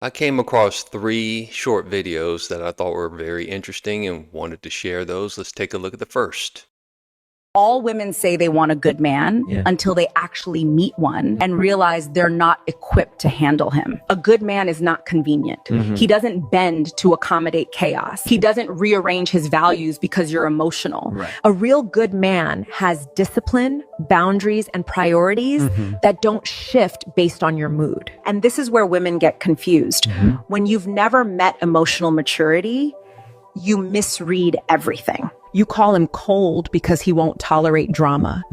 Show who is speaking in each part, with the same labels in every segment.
Speaker 1: I came across 3 short videos that I thought were very interesting and wanted to share those. Let's take a look at the first.
Speaker 2: All women say they want a good man until they actually meet one and realize they're not equipped to handle him. A good man is not convenient. He doesn't bend to accommodate chaos. He doesn't rearrange his values because you're emotional.
Speaker 3: A real good man has discipline, boundaries, and priorities that don't shift based on your mood.
Speaker 2: And this is where women get confused. When you've never met emotional maturity, you misread everything.
Speaker 3: You call him cold because he won't tolerate drama.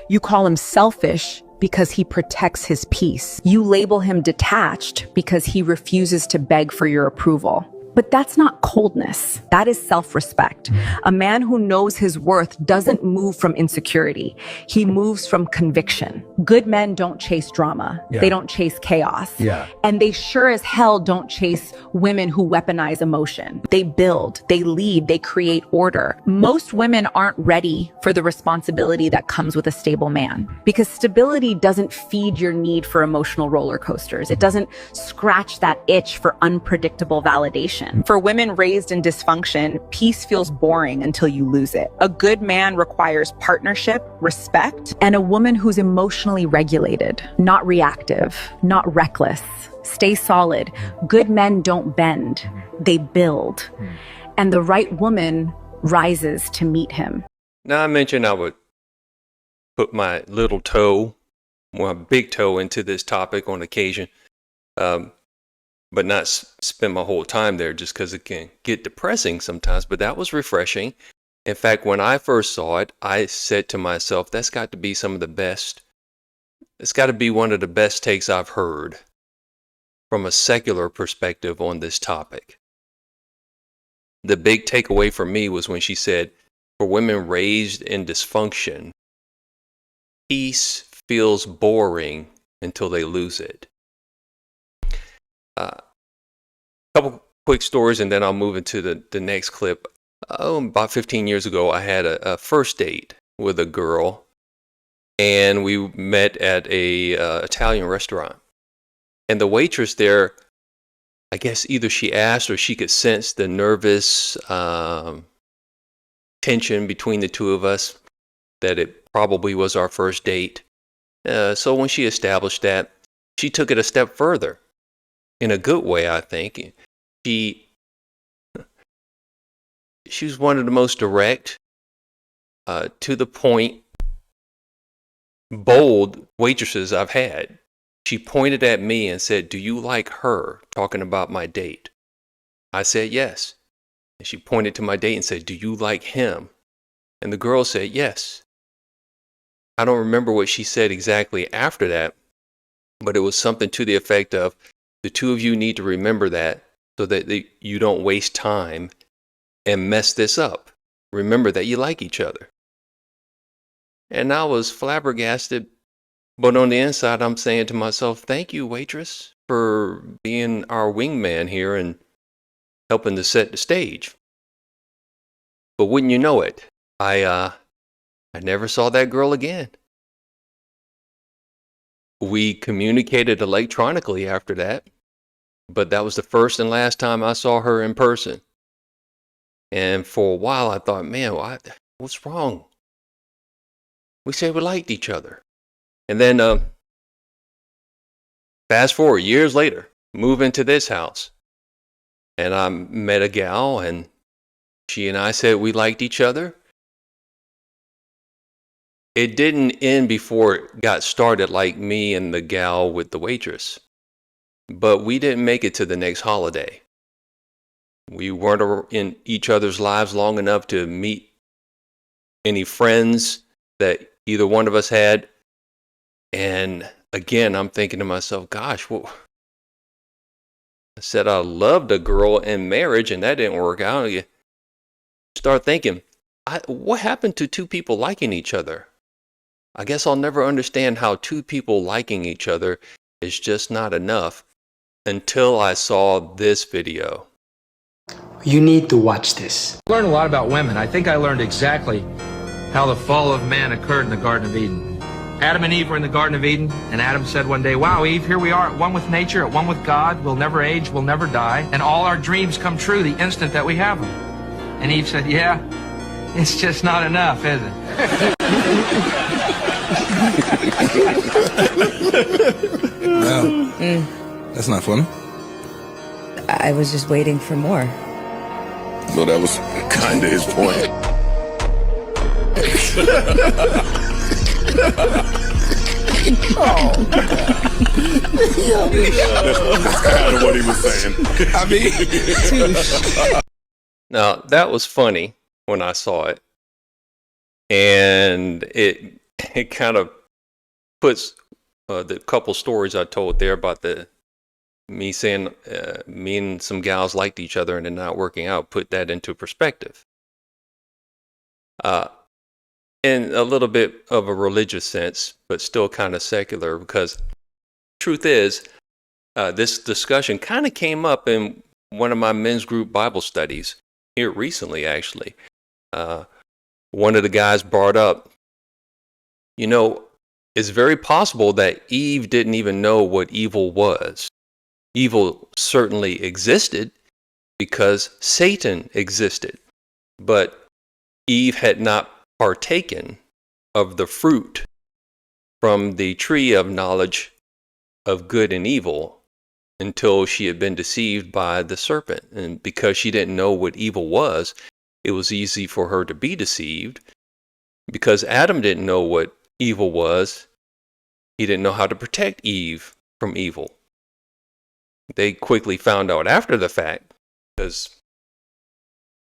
Speaker 3: You call him selfish because he protects his peace.
Speaker 2: You label him detached because he refuses to beg for your approval. But that's not coldness. That is self-respect. A man who knows his worth doesn't move from insecurity. He moves from conviction. Good men don't chase drama. They don't chase chaos. And they sure as hell don't chase women who weaponize emotion. They build, they lead, they create order. Most women aren't ready for the responsibility that comes with a stable man, because stability doesn't feed your need for emotional roller coasters. It doesn't scratch that itch for unpredictable validation. For women raised in dysfunction, peace feels boring until you lose it. A good man requires partnership, respect, and a woman who's emotionally regulated, not reactive, not reckless. Stay solid. Good men don't bend, they build. And the right woman rises to meet him.
Speaker 1: Now, I mentioned I would put my little toe, my big toe, into this topic on occasion. But not spend my whole time there, just because it can get depressing sometimes. But that was refreshing. In fact, when I first saw it, I said to myself, that's got to be some of the best. It's got to be one of the best takes I've heard from a secular perspective on this topic. The big takeaway for me was when she said, for women raised in dysfunction, peace feels boring until they lose it. A couple quick stories, and then I'll move into the next clip. About 15 years ago, I had a first date with a girl, and we met at a Italian restaurant. And the waitress there, I guess either she asked or she could sense the nervous tension between the two of us, that it probably was our first date. So when she established that, she took it a step further. In a good way, I think. She was one of the most direct, to the point, bold waitresses I've had. She pointed at me and said, "Do you like her?" Talking about my date. I said yes. And she pointed to my date and said, "Do you like him?" And the girl said yes. I don't remember what she said exactly after that, but it was something to the effect of, the two of you need to remember that so that you don't waste time and mess this up. Remember that you like each other. And I was flabbergasted, but on the inside, I'm saying to myself, thank you, waitress, for being our wingman here and helping to set the stage. But wouldn't you know it, I never saw that girl again. We communicated electronically after that, but that was the first and last time I saw her in person. And for a while I thought, man, what's wrong? We said we liked each other. And then fast forward years later, move into this house. And I met a gal, and she and I said we liked each other. It didn't end before it got started, like me and the gal with the waitress. But we didn't make it to the next holiday. We weren't in each other's lives long enough to meet any friends that either one of us had. And again, I'm thinking to myself, gosh, I said I loved a girl in marriage and that didn't work out. You start thinking, what happened to two people liking each other? I guess I'll never understand how two people liking each other is just not enough until I saw this video.
Speaker 4: You need to watch this.
Speaker 5: I learned a lot about women. I think I learned exactly how the fall of man occurred in the Garden of Eden. Adam and Eve were in the Garden of Eden, and Adam said one day, wow, Eve, here we are at one with nature, at one with God. We'll never age, we'll never die, and all our dreams come true the instant that we have them. And Eve said, yeah, it's just not enough, is it?
Speaker 6: Well, that's not funny.
Speaker 7: I was just waiting for more.
Speaker 6: So that was kind of his point. That's kind of what he was saying. I mean,
Speaker 1: Now, that was funny when I saw it. And it kind of puts the couple stories I told there about me saying me and some gals liked each other and it not working out, put that into perspective. In a little bit of a religious sense, but still kind of secular, because truth is, this discussion kind of came up in one of my men's group Bible studies here recently, actually. One of the guys brought up, it's very possible that Eve didn't even know what evil was. Evil certainly existed because Satan existed, but Eve had not partaken of the fruit from the tree of knowledge of good and evil until she had been deceived by the serpent. And because she didn't know what evil was, it was easy for her to be deceived. Because Adam didn't know what evil was, he didn't know how to protect Eve from evil. They quickly found out after the fact, because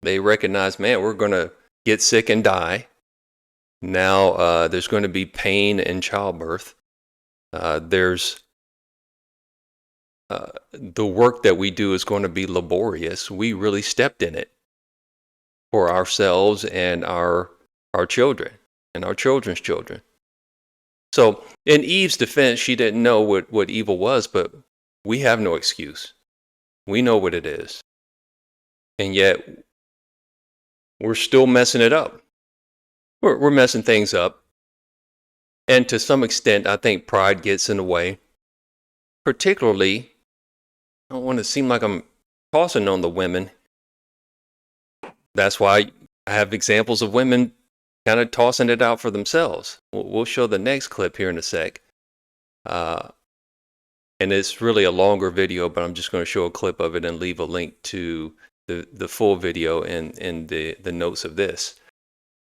Speaker 1: they recognized, man, we're going to get sick and die. Now there's going to be pain in childbirth. There's the work that we do is going to be laborious. We really stepped in it for ourselves and our children and our children's children. So in Eve's defense, she didn't know what evil was, but we have no excuse. We know what it is. And yet we're still messing it up. We're messing things up. And to some extent, I think pride gets in the way. Particularly, I don't want to seem like I'm tossing on the women. That's why I have examples of women kind of tossing it out for themselves. We'll show the next clip here in a sec. And it's really a longer video, but I'm just going to show a clip of it and leave a link to the full video in the notes of this.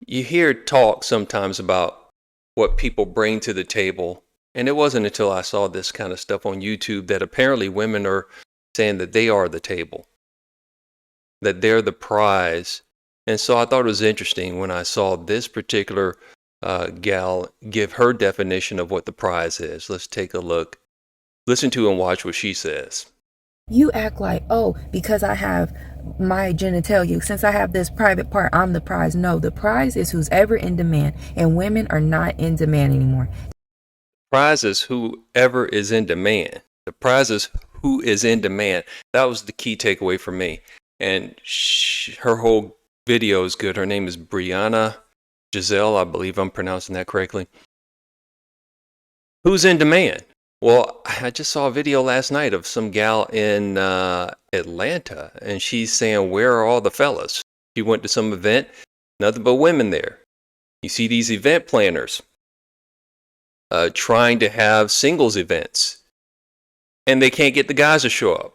Speaker 1: You hear talk sometimes about what people bring to the table. And it wasn't until I saw this kind of stuff on YouTube that apparently women are saying that they are the table, that they're the prize. And so I thought it was interesting when I saw this particular gal give her definition of what the prize is. Let's take a look. Listen to and watch what she says.
Speaker 7: You act like, oh, because I have my genitalia, since I have this private part, I'm the prize. No, the prize is who's ever in demand, and women are not in demand anymore.
Speaker 1: Prize is whoever is in demand. The prize is who is in demand. That was the key takeaway for me. And her whole video is good. Her name is Brianna Giselle. I believe I'm pronouncing that correctly. Who's in demand? Well, I just saw a video last night of some gal in Atlanta, and she's saying, where are all the fellas? She went to some event, nothing but women there. You see these event planners trying to have singles events, and they can't get the guys to show up.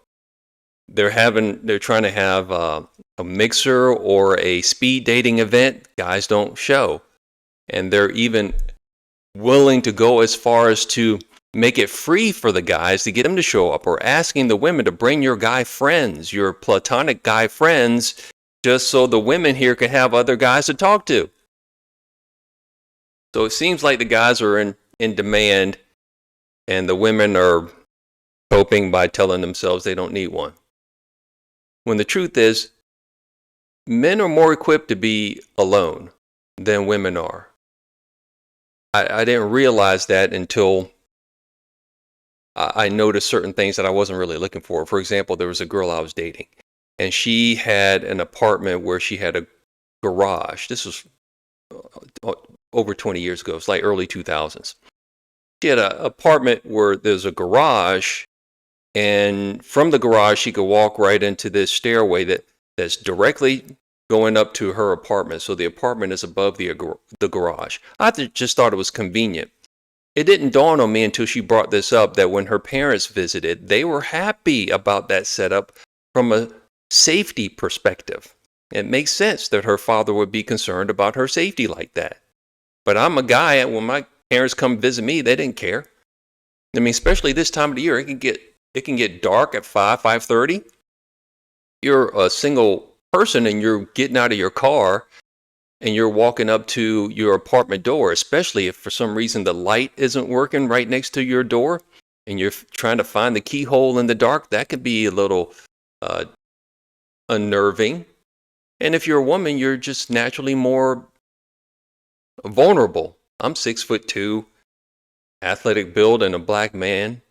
Speaker 1: They're trying to have a mixer or a speed dating event. Guys don't show. And they're even willing to go as far as to make it free for the guys to get them to show up, or asking the women to bring your guy friends, your platonic guy friends, just so the women here can have other guys to talk to. So it seems like the guys are in demand, and the women are coping by telling themselves they don't need one. When the truth is, men are more equipped to be alone than women are. I didn't realize that until I noticed certain things that I wasn't really looking for. For example, there was a girl I was dating, and she had an apartment where she had a garage. This was over 20 years ago. It's like early 2000s. She had an apartment where there's a garage, and from the garage she could walk right into this stairway that's directly going up to her apartment. So the apartment is above the garage. Just thought it was convenient. It didn't dawn on me until she brought this up that when her parents visited, they were happy about that setup from a safety perspective. It makes sense that her father would be concerned about her safety like that. But I'm a guy, and when my parents come visit me, they didn't care. I mean, especially this time of the year, it can get dark at 5:30. You're a single person and you're getting out of your car and you're walking up to your apartment door, especially if for some reason the light isn't working right next to your door and you're trying to find the keyhole in the dark. That could be a little unnerving. And if you're a woman, you're just naturally more vulnerable. I'm 6'2", athletic build, and a black man.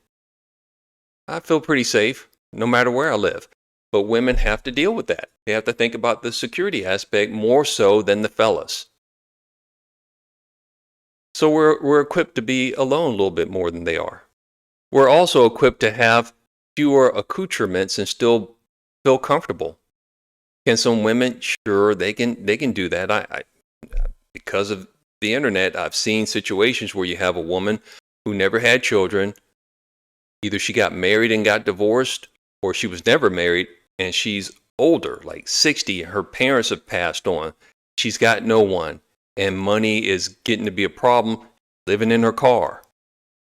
Speaker 1: I feel pretty safe no matter where I live. But women have to deal with that. They have to think about the security aspect more so than the fellas. So we're equipped to be alone a little bit more than they are. We're also equipped to have fewer accoutrements and still feel comfortable. Can some women? Sure, they can do that. I because of the internet, I've seen situations where you have a woman who never had children. Either she got married and got divorced, or she was never married and she's older, like 60, and her parents have passed on. She's got no one, and money is getting to be a problem, living in her car.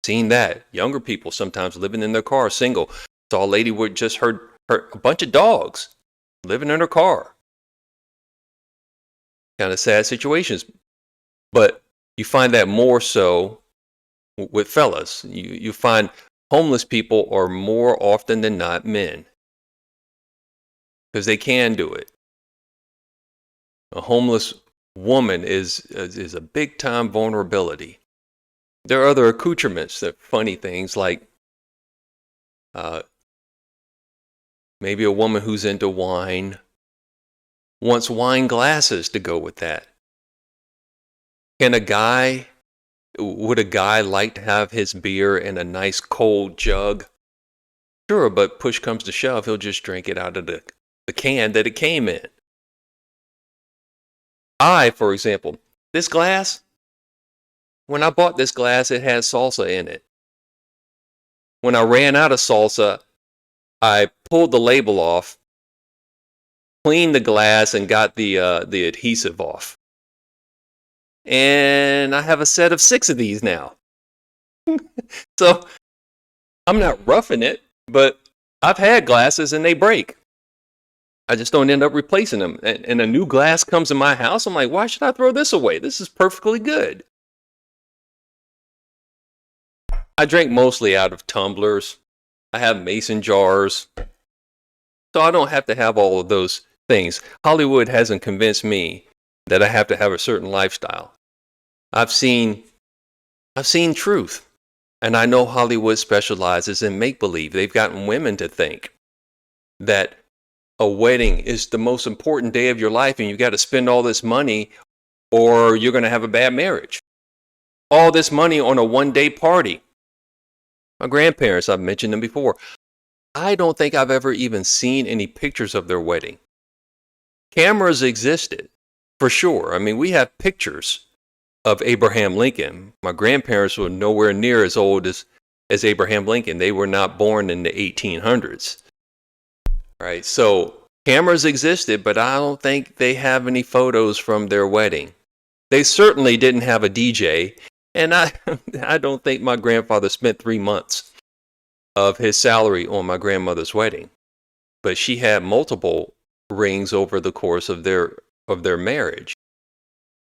Speaker 1: Seen that. Younger people sometimes living in their car, single. Saw a lady with just her a bunch of dogs living in her car. Kind of sad situations. But you find that more so with fellas. You find homeless people are more often than not men, because they can do it. A homeless woman is a big time vulnerability. There are other accoutrements, that funny things like maybe a woman who's into wine wants wine glasses to go with that. Would a guy like to have his beer in a nice cold jug? Sure, but push comes to shove, he'll just drink it out of the can that it came in. For example, this glass, when I bought this glass, it had salsa in it. When I ran out of salsa, I pulled the label off, cleaned the glass, and got the adhesive off. And I have a set of 6 of these now. So I'm not roughing it, but I've had glasses and they break. I just don't end up replacing them. And a new glass comes in my house. I'm like, why should I throw this away? This is perfectly good. I drink mostly out of tumblers. I have mason jars. So I don't have to have all of those things. Hollywood hasn't convinced me that I have to have a certain lifestyle. I've seen truth. And I know Hollywood specializes in make-believe. They've gotten women to think that a wedding is the most important day of your life and you got to spend all this money or you're going to have a bad marriage. All this money on a one-day party. My grandparents, I've mentioned them before. I don't think I've ever even seen any pictures of their wedding. Cameras existed, for sure. I mean, we have pictures of Abraham Lincoln. My grandparents were nowhere near as old as Abraham Lincoln. They were not born in the 1800s. Right, so cameras existed, but I don't think they have any photos from their wedding. They certainly didn't have a DJ, and I don't think my grandfather spent 3 months of his salary on my grandmother's wedding. But she had multiple rings over the course of their marriage.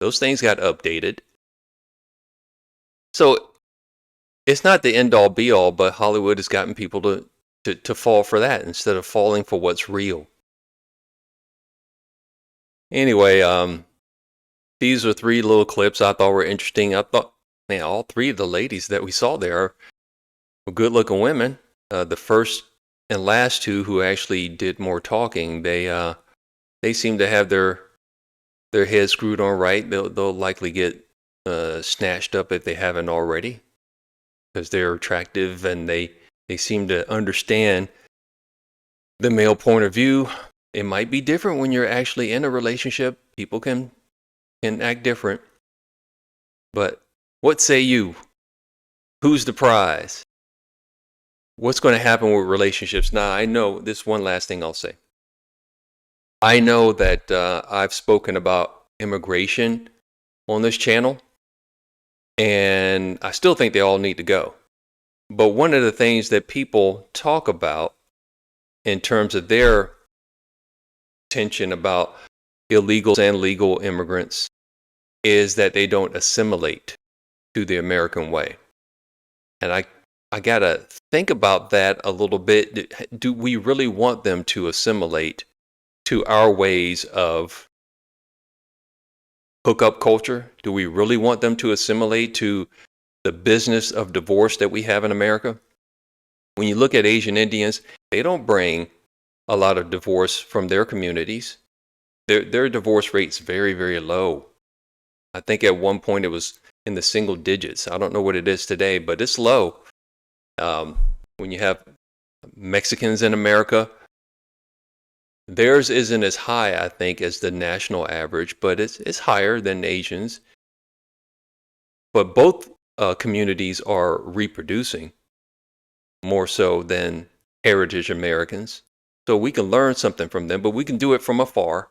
Speaker 1: Those things got updated. So it's not the end all be all, but Hollywood has gotten people to fall for that instead of falling for what's real. Anyway, these are 3 little clips I thought were interesting. I thought, man, all 3 of the ladies that we saw there were good-looking women. The first and last 2 who actually did more talking, they seem to have their heads screwed on right. They'll likely get snatched up if they haven't already. because they're attractive and they seem to understand the male point of view. It might be different when you're actually in a relationship. People can act different. But what say you? Who's the prize? What's going to happen with relationships? Now, I know this one last thing I'll say. I know that I've spoken about immigration on this channel, and I still think they all need to go. But one of the things that people talk about in terms of their tension about illegals and legal immigrants is that they don't assimilate to the American way. And I got to think about that a little bit. Do we really want them to assimilate to our ways of hookup culture? Do we really want them to assimilate to the business of divorce that we have in America? When you look at Asian Indians, they don't bring a lot of divorce from their communities. Their divorce rate's very, very low. I think at one point it was in the single digits. I don't know what it is today, but it's low. When you have Mexicans in America, theirs isn't as high, I think, as the national average, but it's higher than Asians. But both communities are reproducing more so than heritage Americans. So we can learn something from them, but we can do it from afar.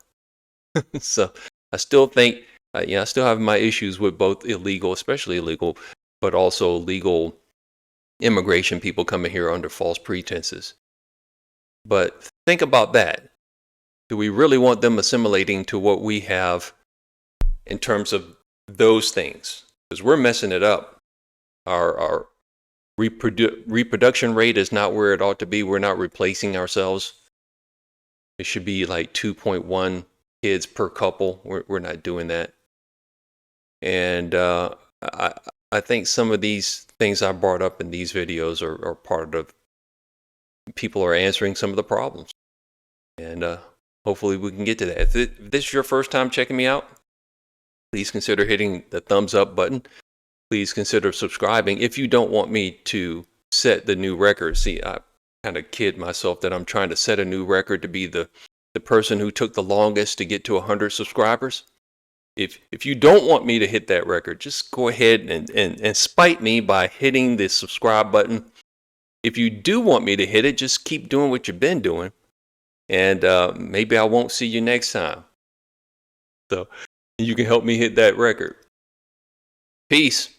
Speaker 1: So I still think, I still have my issues with both illegal, especially illegal, but also legal immigration, people coming here under false pretenses. But think about that. Do we really want them assimilating to what we have in terms of those things? Because we're messing it up. Our reproduction rate is not where it ought to be. We're not replacing ourselves. It should be like 2.1 kids per couple. We're not doing that. And I think some of these things I brought up in these videos are part of people are answering some of the problems. And hopefully we can get to that. If this is your first time checking me out, please consider hitting the thumbs up button. Please consider subscribing if you don't want me to set the new record. See, I kind of kid myself that I'm trying to set a new record to be the person who took the longest to get to 100 subscribers. If you don't want me to hit that record, just go ahead and spite me by hitting the subscribe button. If you do want me to hit it, just keep doing what you've been doing. And maybe I won't see you next time. So you can help me hit that record. Peace.